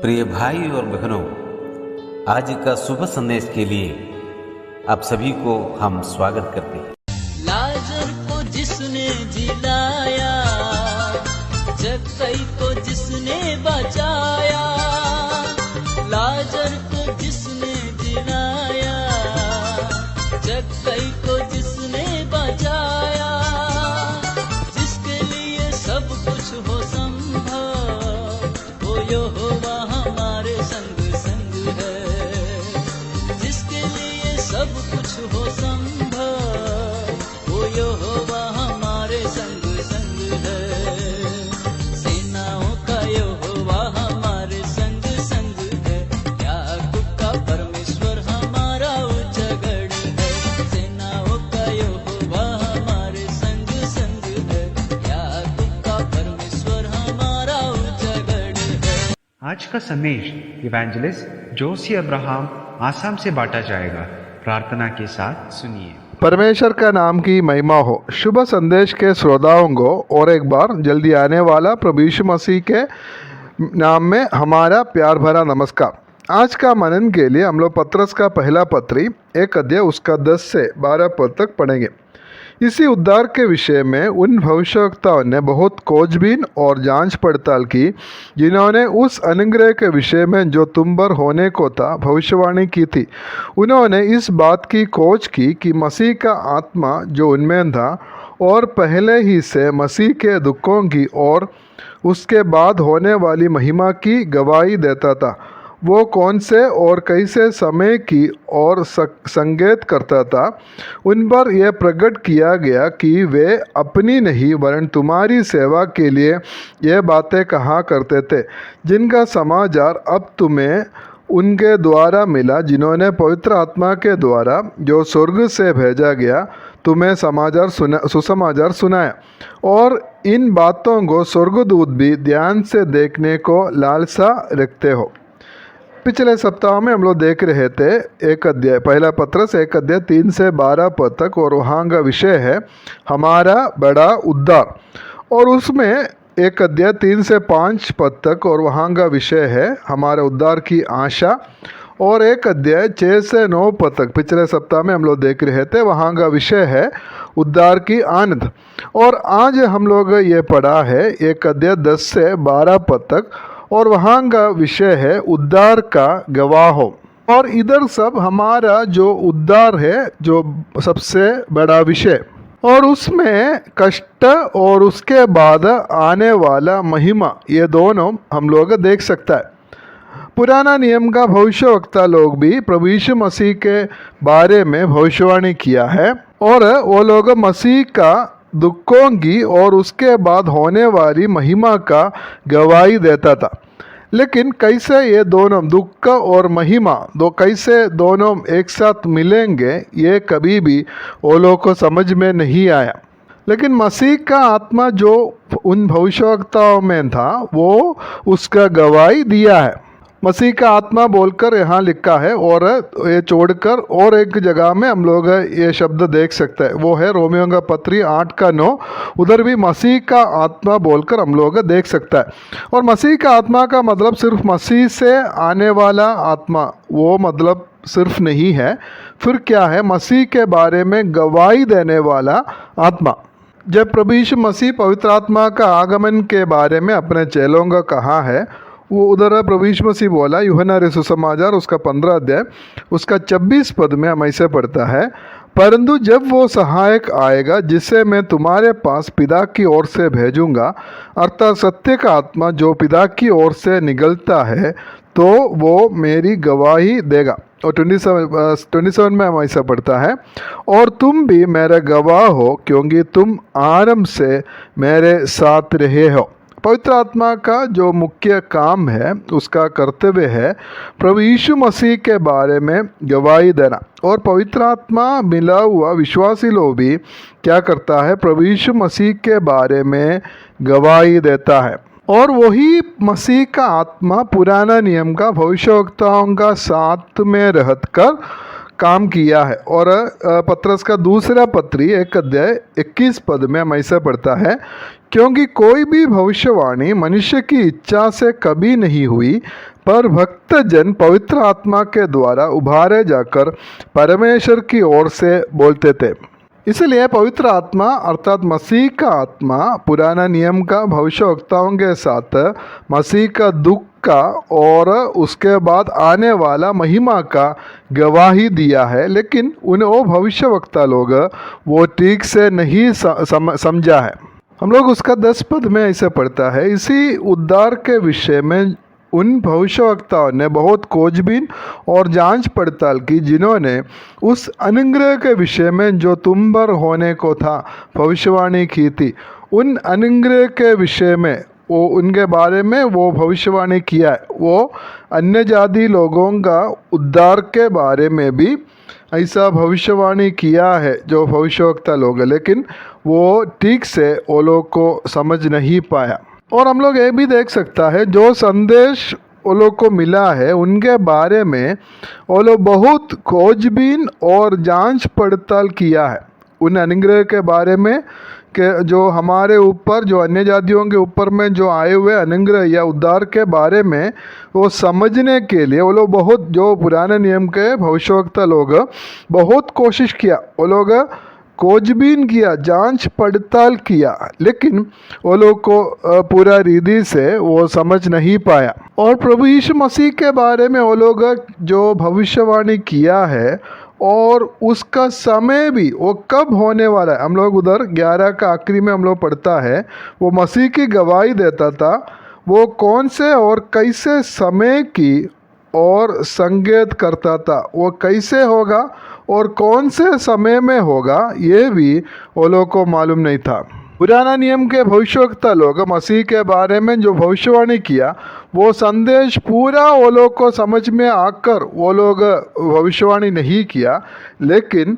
प्रिय भाई और बहनों, आज का शुभ संदेश के लिए आप सभी को हम स्वागत करते हैं। लाजर को जिसने जिलाया, जक्कई को जिसने बचाया, लाजर को जिसने जिलाया, जक्कई को जिसने बचाया, जिसके लिए सब कुछ हो संभव, वो यहोवा हमारे संग संग है। जिसके लिए सब कुछ हो संभव, वो यहोवा हमारे संग संग है। सेनाओं का यहोवा हमारे संग संग है। याकूब का परमेश्वर हमारा उजगड़ है। सेनाओं का यहोवा हमारे संग संग है। याकूब का परमेश्वर हमारा उजगड़ है। आज का संदेश इवेंजलिस्ट जोशी अब्राहम आसाम से बांटा जाएगा। प्रार्थना के साथ सुनिए। परमेश्वर का नाम की महिमा हो। शुभ संदेश के श्रोताओं को और एक बार जल्दी आने वाला प्रभु यीशु मसीह के नाम में हमारा प्यार भरा नमस्कार। आज का मनन के लिए हम लोग पत्रस का पहला पत्री 1 अध्याय उसका 10 से 12 पद तक पढ़ेंगे। इसी उद्धार के विषय में उन भविष्यवक्ताओं ने बहुत खोजबीन और जांच पड़ताल की, जिन्होंने उस अनुग्रह के विषय में जो तुम पर होने को था भविष्यवाणी की थी। उन्होंने इस बात की खोज की कि मसीह का आत्मा जो उनमें था और पहले ही से मसीह के दुखों की और उसके बाद होने वाली महिमा की गवाही देता था, वो कौन से और कैसे समय की और संकेत करता था। उन पर यह प्रकट किया गया कि वे अपनी नहीं वरन तुम्हारी सेवा के लिए ये बातें कहा करते थे, जिनका समाचार अब तुम्हें उनके द्वारा मिला, जिन्होंने पवित्र आत्मा के द्वारा जो स्वर्ग से भेजा गया तुम्हें सुसमाचार सुनाया। और इन बातों को स्वर्गदूत भी ध्यान से देखने को लालसा रखते हो। पिछले सप्ताह में हम लोग देख रहे थे एक अध्याय पहला पत्रस 1 अध्याय 3 से 12 पद तक, और वहाँ का विषय है हमारा बड़ा उद्धार। और उसमें 1 अध्याय 3 से 5 पद तक और वहाँ का विषय है हमारे उद्धार की आशा। और 1 अध्याय 6 से 9 पद तक पिछले सप्ताह में हम लोग देख रहे थे, वहाँ का विषय है उद्धार की आनंद। और आज हम लोग ये पढ़ा है 1 अध्याय 10 से 12 पद तक, और वहाँ का विषय है उद्धार का गवाह हो। और इधर सब हमारा जो उद्धार है, जो सबसे बड़ा विषय, और उसमें कष्ट और उसके बाद आने वाला महिमा, ये दोनों हम लोग देख सकता है। पुराना नियम का भविष्यवक्ता लोग भी प्रभु यीशु मसीह के बारे में भविष्यवाणी किया है, और वो लोग मसीह का दुखों की और उसके बाद होने वाली महिमा का गवाही देता था। लेकिन कैसे ये दोनों दुख और महिमा कैसे दोनों एक साथ मिलेंगे, ये कभी भी वो लोग को समझ में नहीं आया। लेकिन मसीह का आत्मा जो उन भविष्यवक्ताओं में था, वो उसका गवाही दिया है। मसीह का आत्मा बोलकर यहाँ लिखा है, और ये छोड़कर और एक जगह में हम लोग ये शब्द देख सकते हैं, वो है रोमियो का पत्री 8 का 9। उधर भी मसीह का आत्मा बोलकर हम लोग देख सकता है। और मसीह का आत्मा का मतलब सिर्फ मसीह से आने वाला आत्मा, वो मतलब सिर्फ नहीं है। फिर क्या है? मसीह के बारे में गवाही देने वाला आत्मा। जब प्रभु यीशु मसीह पवित्र आत्मा का आगमन के बारे में अपने चेलों का कहा है, वो उधर प्रभु यीशु मसीह बोला, यूहन्ना रे सुसमाचार उसका 15 अध्याय उसका 26 पद में हम ऐसे पढ़ता है, परंतु जब वो सहायक आएगा जिसे मैं तुम्हारे पास पिता की ओर से भेजूंगा, अर्थात सत्य का आत्मा जो पिता की ओर से निकलता है, तो वो मेरी गवाही देगा। और 27 में हम ऐसा पढ़ता है, और तुम भी मेरे गवाह हो क्योंकि तुम आरंभ से मेरे साथ रहे हो। पवित्र आत्मा का जो मुख्य काम है, उसका कर्तव्य है प्रभु यीशु मसीह के बारे में गवाही देना। और पवित्र आत्मा मिला हुआ विश्वासी लोग भी क्या करता है? प्रभु यीशु मसीह के बारे में गवाही देता है। और वही मसीह का आत्मा पुराना नियम का भविष्यवक्ताओं का साथ में रहकर काम किया है। और पत्रस का दूसरा पत्री 1 अध्याय 21 पद में हम ऐसा पढ़ता है, क्योंकि कोई भी भविष्यवाणी मनुष्य की इच्छा से कभी नहीं हुई, पर भक्तजन पवित्र आत्मा के द्वारा उभारे जाकर परमेश्वर की ओर से बोलते थे। इसलिए पवित्र आत्मा अर्थात मसीह का आत्मा पुराना नियम का भविष्यवक्ताओं के साथ मसीह का दुख का और उसके बाद आने वाला महिमा का गवाही दिया है, लेकिन वो भविष्यवक्ता लोग वो ठीक से नहीं समझा है। हम लोग उसका 10 पद में ऐसे पढ़ता है, इसी उद्धार के विषय में उन भविष्यवक्ताओं ने बहुत खोजबीन और जांच पड़ताल की, जिन्होंने उस अनुग्रह के विषय में जो तुम पर होने को था भविष्यवाणी की थी। उन अनुग्रह के विषय में वो उनके बारे में वो भविष्यवाणी किया है। वो अन्य जाति लोगों का उद्धार के बारे में भी ऐसा भविष्यवाणी किया है जो भविष्यवक्ता लोग हैं, लेकिन वो ठीक से वो लोग को समझ नहीं पाया। और हम लोग ये भी देख सकता है जो संदेश वो लोग को मिला है उनके बारे में वो लोग बहुत खोजबीन और जांच पड़ताल किया है। उन अनुग्रह के बारे में कि जो हमारे ऊपर जो अन्य जातियों के ऊपर में जो आए हुए अनुग्रह या उद्धार के बारे में वो समझने के लिए वो लोग बहुत, जो पुराने नियम के भविष्यवक्ता लोग बहुत कोशिश किया, वो लोग खोजबीन किया, जांच पड़ताल किया, लेकिन वो लोग को पूरा रीति से वो समझ नहीं पाया। और प्रभु यीशु मसीह के बारे में वो लोग जो भविष्यवाणी किया है और उसका समय भी वो कब होने वाला है, हम लोग उधर 11 का आखिरी में हम लोग पढ़ता है, वो मसीह की गवाही देता था वो कौन से और कैसे समय की और संकेत करता था, वो कैसे होगा और कौन से समय में होगा ये भी वो लोग को मालूम नहीं था। पुराना नियम के भविष्यवक्ता लोग मसीह के बारे में जो भविष्यवाणी किया वो संदेश पूरा वो लोग को समझ में आकर वो लोग भविष्यवाणी नहीं किया, लेकिन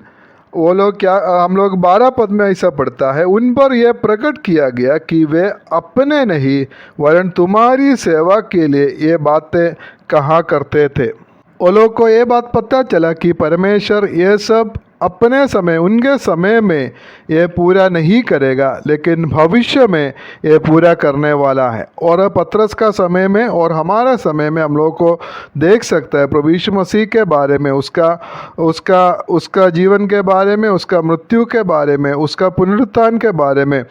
वो लोग क्या, हम लोग 12 पद में ऐसा पढ़ता है, उन पर यह प्रकट किया गया कि वे अपने नहीं वरन तुम्हारी सेवा के लिए ये बातें कहा करते थे। वो लोग को ये बात पता चला कि परमेश्वर ये सब अपने समय, उनके समय में ये पूरा नहीं करेगा, लेकिन भविष्य में ये पूरा करने वाला है। और पतरस का समय में और हमारा समय में हम लोग को देख सकता है प्रभु यीशु मसीह के बारे में, उसका जीवन के बारे में, उसका मृत्यु के बारे में, उसका पुनरुत्थान के बारे में,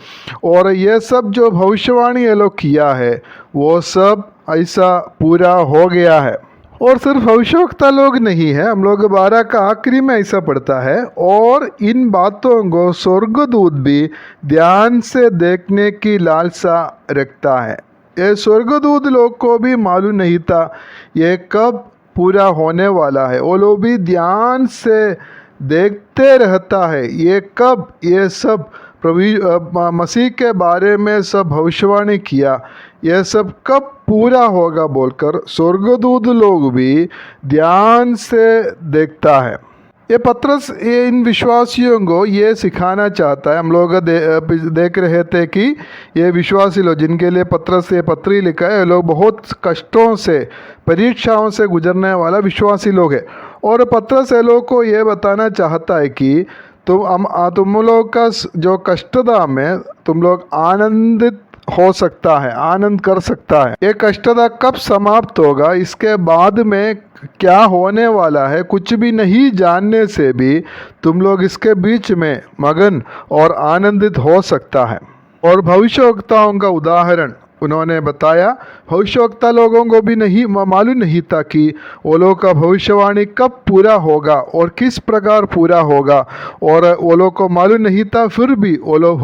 और ये सब जो भविष्यवाणी ये लोग किया है वो सब ऐसा पूरा हो गया है। और सिर्फ भविष्यवक्ता लोग नहीं है, हम लोग 12 का आखिरी में ऐसा पढ़ता है, और इन बातों को स्वर्गदूत भी ध्यान से देखने की लालसा रखता है। ये स्वर्गदूत लोग को भी मालूम नहीं था ये कब पूरा होने वाला है, वो लोग भी ध्यान से देखते रहता है ये कब ये सब प्रभु मसीह के बारे में सब भविष्यवाणी किया, यह सब कब पूरा होगा बोलकर स्वर्गदूत लोग भी ध्यान से देखता है। ये पतरस ये इन विश्वासियों को ये सिखाना चाहता है। हम लोग देख रहे थे कि ये विश्वासी लोग जिनके लिए पतरस ये पत्री लिखा है, ये लोग बहुत कष्टों से, परीक्षाओं से गुजरने वाला विश्वासी लोग हैं। और पतरस ये लोग को ये बताना चाहता है कि तुम लोग का जो कष्टदा में तुम लोग आनंदित हो सकता है, आनंद कर सकता है। ये कष्टदा कब समाप्त होगा, इसके बाद में क्या होने वाला है, कुछ भी नहीं जानने से भी तुम लोग इसके बीच में मगन और आनंदित हो सकता है। और भविष्यवक्ताओं का उदाहरण उन्होंने बताया। भविष्यवक्ता लोगों को भी नहीं मालूम नहीं था कि वो लोग का भविष्यवाणी कब पूरा होगा और किस प्रकार पूरा होगा, और वो लोग को मालूम नहीं था, फिर भी वो लोग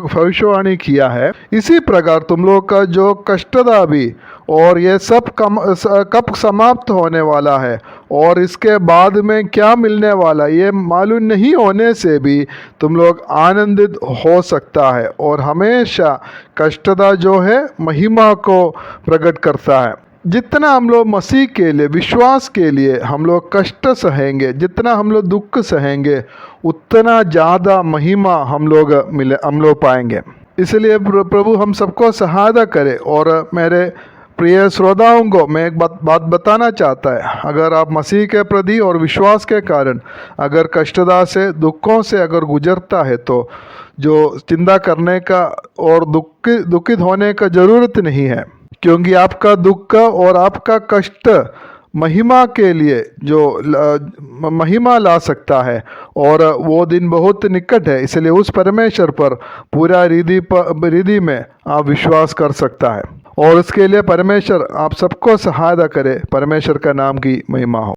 भविष्यवाणी किया है। इसी प्रकार तुम लोग का जो कष्टदा भी और ये सब कब समाप्त होने वाला है और इसके बाद में क्या मिलने वाला, ये मालूम नहीं होने से भी तुम लोग आनंदित हो सकता है। और हमेशा कष्टदा जो है महिमा को प्रकट करता है। जितना हम लोग मसीह के लिए, विश्वास के लिए हम लोग कष्ट सहेंगे, जितना हम लोग दुख सहेंगे, उतना ज़्यादा महिमा हम लोग पाएंगे। इसलिए प्रभु हम सबको सहायता करे। और मेरे प्रिय श्रोताओं को मैं एक बात बताना चाहता है, अगर आप मसीह के प्रति और विश्वास के कारण अगर कष्टदा से, दुखों से अगर गुजरता है, तो जो चिंता करने का और दुखित होने का ज़रूरत नहीं है, क्योंकि आपका दुख और आपका कष्ट महिमा के लिए जो महिमा ला सकता है और वो दिन बहुत निकट है, इसलिए उस परमेश्वर पर पूरा रिधि में आप विश्वास कर सकता है और उसके लिए परमेश्वर आप सबको सहायता करे। परमेश्वर का नाम की महिमा हो।